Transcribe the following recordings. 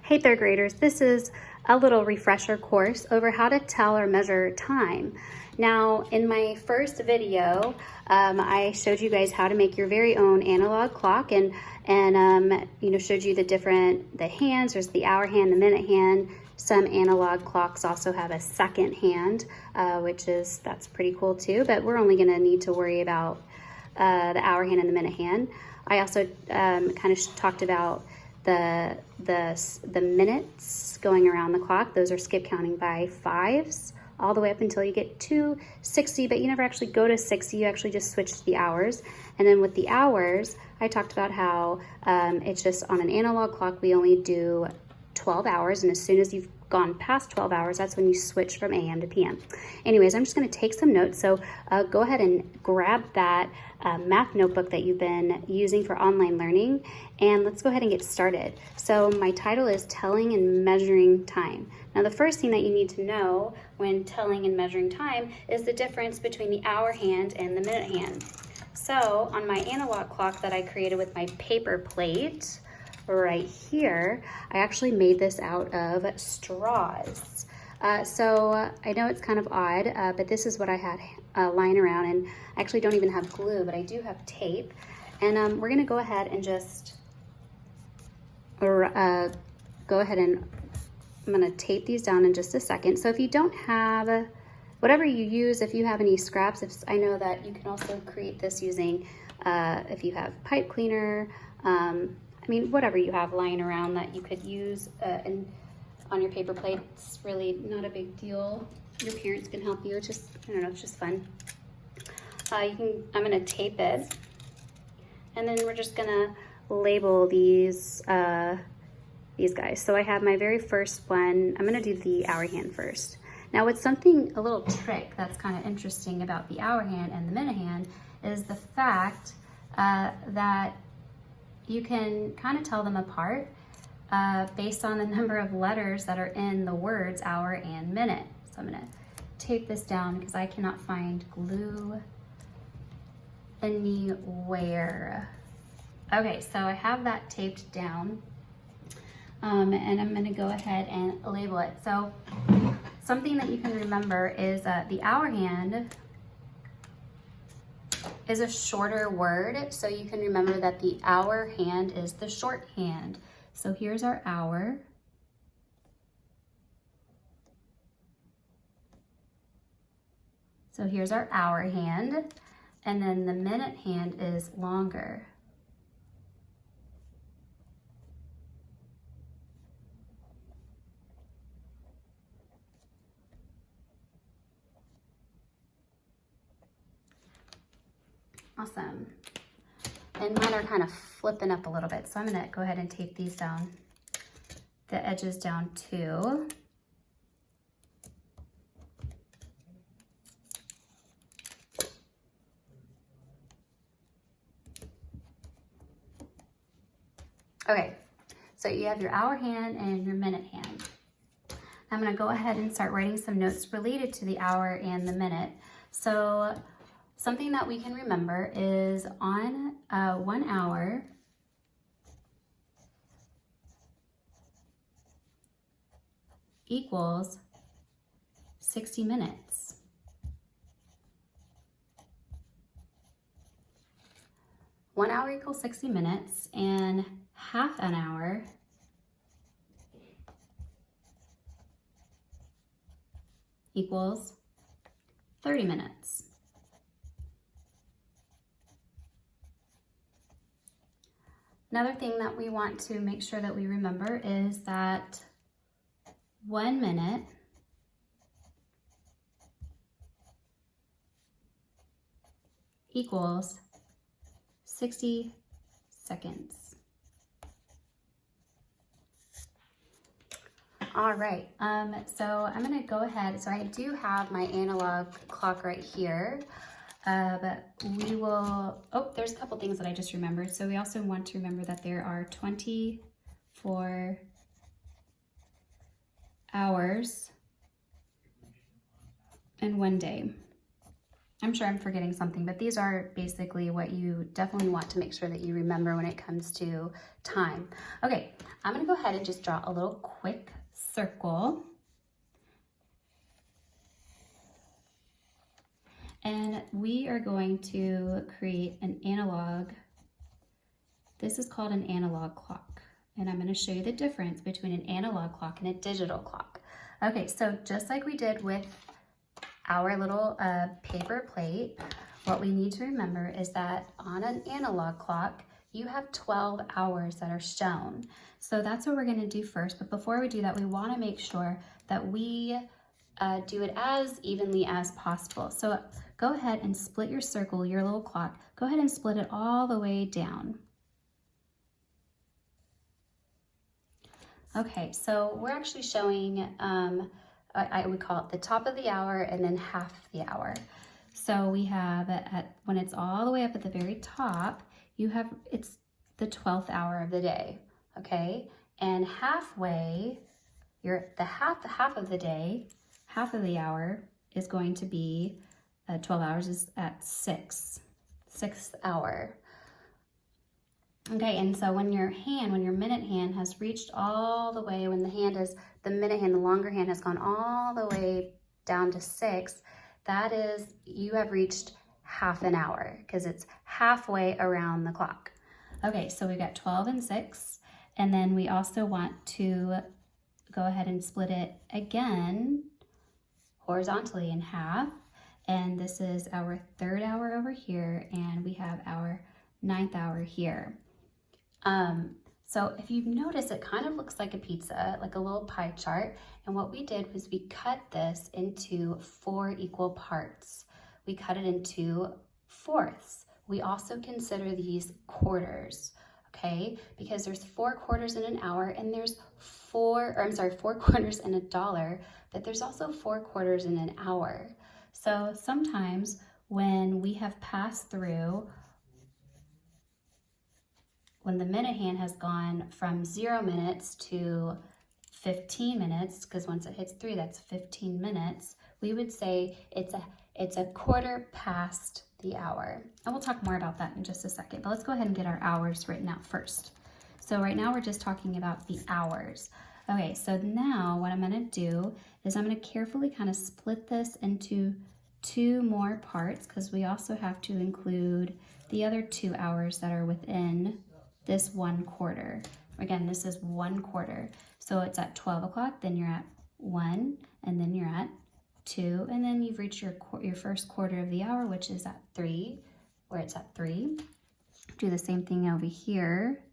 Hey third graders, this is a little refresher course over how to tell or measure time. Now in my first video, I showed you guys how to make your very own analog clock and showed you the hands. There's the hour hand, the minute hand. Some analog clocks also have a second hand, that's pretty cool too, but we're only gonna need to worry about the hour hand and the minute hand. I also kind of talked about the minutes going around the clock. Those are skip counting by fives all the way up until you get to 60, but you never actually go to 60, you actually just switch to the hours. And then with the hours, I talked about how it's just on an analog clock, we only do 12 hours, and as soon as you've gone past 12 hours, that's when you switch from AM to PM. Anyways, I'm just gonna take some notes, so go ahead and grab that math notebook that you've been using for online learning, and let's go ahead and get started. So my title is Telling and Measuring Time. Now the first thing that you need to know when telling and measuring time is the difference between the hour hand and the minute hand. So on my analog clock that I created with my paper plate, right here, I actually made this out of straws. So I know it's kind of odd, but this is what I had lying around, and I actually don't even have glue, but I do have tape. And we're gonna go ahead and just, I'm gonna tape these down in just a second. So if you don't have, whatever you use, if you have any scraps, I know that you can also create this using, if you have pipe cleaner, whatever you have lying around that you could use on your paper plate. It's really not a big deal. Your parents can help you. It's just, I don't know, it's just fun. I'm gonna tape it, and then we're just gonna label these guys. So I have my very first one. I'm gonna do the hour hand first. Now what's a little trick that's kind of interesting about the hour hand and the minute hand is the fact that you can kind of tell them apart based on the number of letters that are in the words hour and minute. So I'm gonna tape this down because I cannot find glue anywhere. Okay, so I have that taped down, and I'm gonna go ahead and label it. So something that you can remember is the hour hand is a shorter word, so you can remember that the hour hand is the short hand. So here's our hour. So here's our hour hand, and then the minute hand is longer. Awesome. And mine are kind of flipping up a little bit, so I'm gonna go ahead and tape these down, the edges down too. Okay, so you have your hour hand and your minute hand. I'm gonna go ahead and start writing some notes related to the hour and the minute. So something that we can remember is on 1 hour, equals 60 minutes. One hour equals 60 minutes, and half an hour equals 30 minutes. Another thing that we want to make sure that we remember is that 1 minute equals 60 seconds. All right, so I'm gonna go ahead. So I do have my analog clock right here. But we will, there's a couple things that I just remembered. So we also want to remember that there are 24 hours and 1 day. I'm sure I'm forgetting something, but these are basically what you definitely want to make sure that you remember when it comes to time. Okay, I'm gonna go ahead and just draw a little quick circle. And we are going to create an analog. This is called an analog clock. And I'm going to show you the difference between an analog clock and a digital clock. Okay, so just like we did with our little paper plate, what we need to remember is that on an analog clock, you have 12 hours that are shown. So that's what we're going to do first. But before we do that, we want to make sure that we do it as evenly as possible. So go ahead and split your circle, your little clock. Go ahead and split it all the way down. Okay, so we're actually showing, I would call it the top of the hour and then half the hour. So we have, when it's all the way up at the very top, it's the 12th hour of the day, okay? And halfway, the half of the day, half of the hour is going to be, 12 hours is at 6th hour. Okay, and so when your minute hand has reached all the way, when the minute hand, the longer hand has gone all the way down to 6, that is, you have reached half an hour because it's halfway around the clock. Okay, so we got 12 and 6, and then we also want to go ahead and split it again horizontally in half. And this is our 3rd hour over here, and we have our 9th hour here. So if you notice, it kind of looks like a pizza, like a little pie chart. And what we did was we cut this into 4 equal parts. We cut it into fourths. We also consider these quarters, okay? Because there's 4 quarters in an hour, and there's 4 quarters in a dollar, but there's also 4 quarters in an hour. So sometimes when we have passed through, when the minute hand has gone from 0 minutes to 15 minutes, because once it hits 3, that's 15 minutes, we would say it's a quarter past the hour. And we'll talk more about that in just a second, but let's go ahead and get our hours written out first. So right now we're just talking about the hours. Okay, so now what I'm gonna do is I'm gonna carefully kind of split this into 2 more parts, because we also have to include the other 2 hours that are within this 1 quarter. Again, this is 1 quarter. So it's at 12 o'clock, then you're at 1, and then you're at 2, and then you've reached your first quarter of the hour, which is at 3, where it's at 3. Do the same thing over here.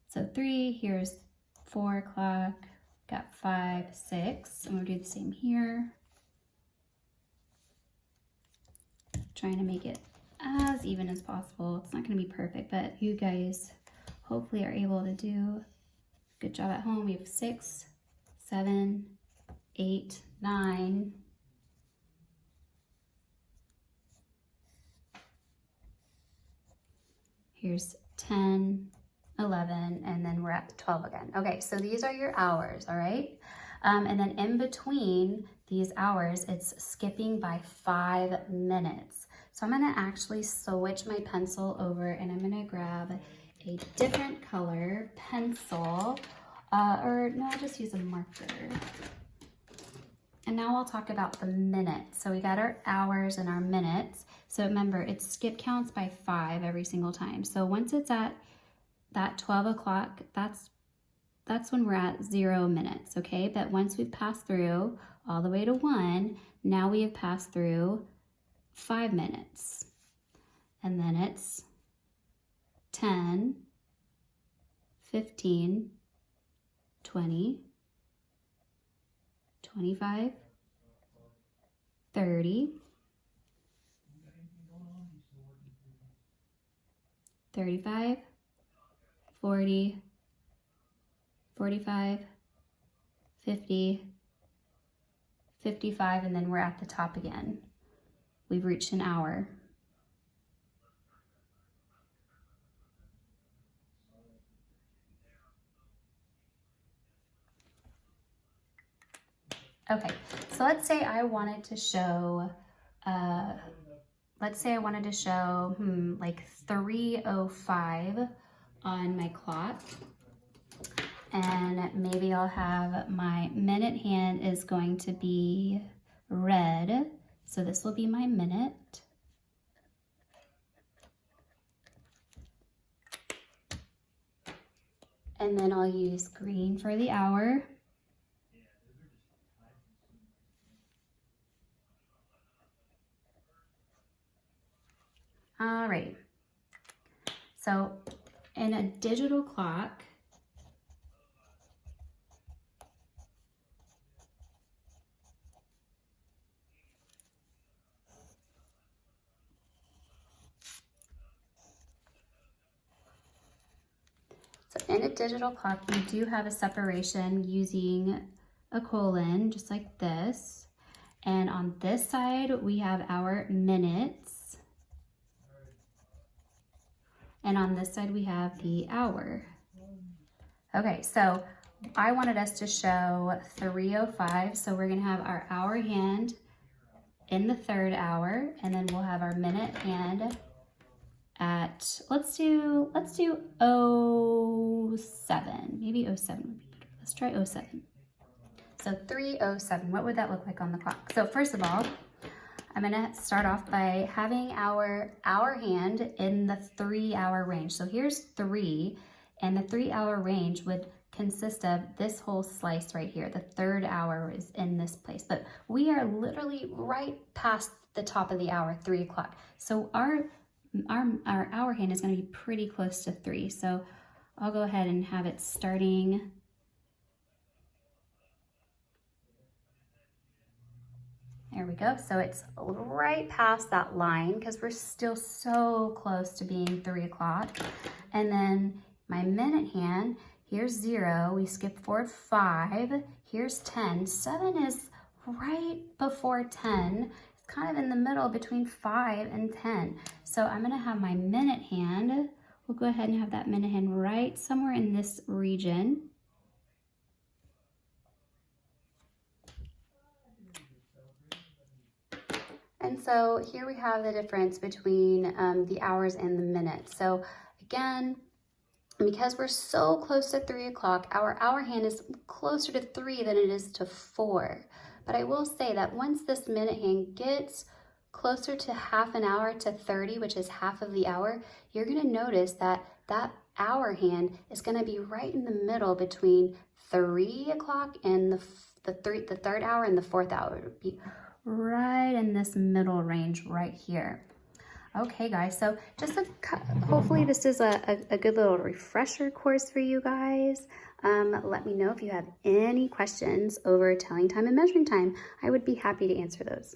So 3, here's 4 o'clock, got 5, 6. I'm gonna do the same here. Trying to make it as even as possible. It's not gonna be perfect, but you guys hopefully are able to do a good job at home. We have 6, 7, 8, 9. Here's 10, 11, and then we're at 12 again. Okay, so these are your hours, all right? And then in between these hours, it's skipping by 5 minutes. So I'm gonna actually switch my pencil over, and I'm gonna grab a different color pencil, or no, I'll just use a marker. And now I'll talk about the minutes. So we got our hours and our minutes. So remember, it skip counts by 5 every single time. So once it's at that 12 o'clock, that's when we're at 0 minutes, okay? But once we've passed through all the way to 1, now we have passed through 5 minutes. And then it's 10, 15, 20, 25, 30, 35, 40, 45, 50, 55, and then we're at the top again. We've reached an hour. Okay, so let's say I wanted to show, like 3:05 on my clock. And maybe I'll have my minute hand is going to be red. So this will be my minute. And then I'll use green for the hour. All right. So in a digital clock, you do have a separation using a colon, just like this. And on this side, we have our minutes. And on this side, we have the hour. Okay, so I wanted us to show 3:05. So we're gonna have our hour hand in the third hour, and then we'll have our minute hand at, let's do 07, maybe 07 would be better. Let's try 07. So 3:07, what would that look like on the clock? So first of all, I'm gonna start off by having our hour hand in the 3 hour range. So here's 3, and the 3 hour range would consist of this whole slice right here. The third hour is in this place, but we are literally right past the top of the hour, 3 o'clock. So our hour hand is going to be pretty close to 3. So I'll go ahead and have it starting. There we go. So it's right past that line because we're still so close to being 3 o'clock. And then my minute hand, here's 0. We skip forward 5. Here's 10. 7 is right before 10. Kind of in the middle between 5 and 10. So I'm gonna have my minute hand. We'll go ahead and have that minute hand right somewhere in this region. And so here we have the difference between the hours and the minutes. So again, because we're so close to 3 o'clock, our hour hand is closer to 3 than it is to 4. But I will say that once this minute hand gets closer to half an hour to 30, which is half of the hour, you're gonna notice that that hour hand is gonna be right in the middle between 3 o'clock and the third hour and the fourth hour. It would be right in this middle range right here. Okay guys, so just hopefully this is a good little refresher course for you guys. Let me know if you have any questions over telling time and measuring time. I would be happy to answer those.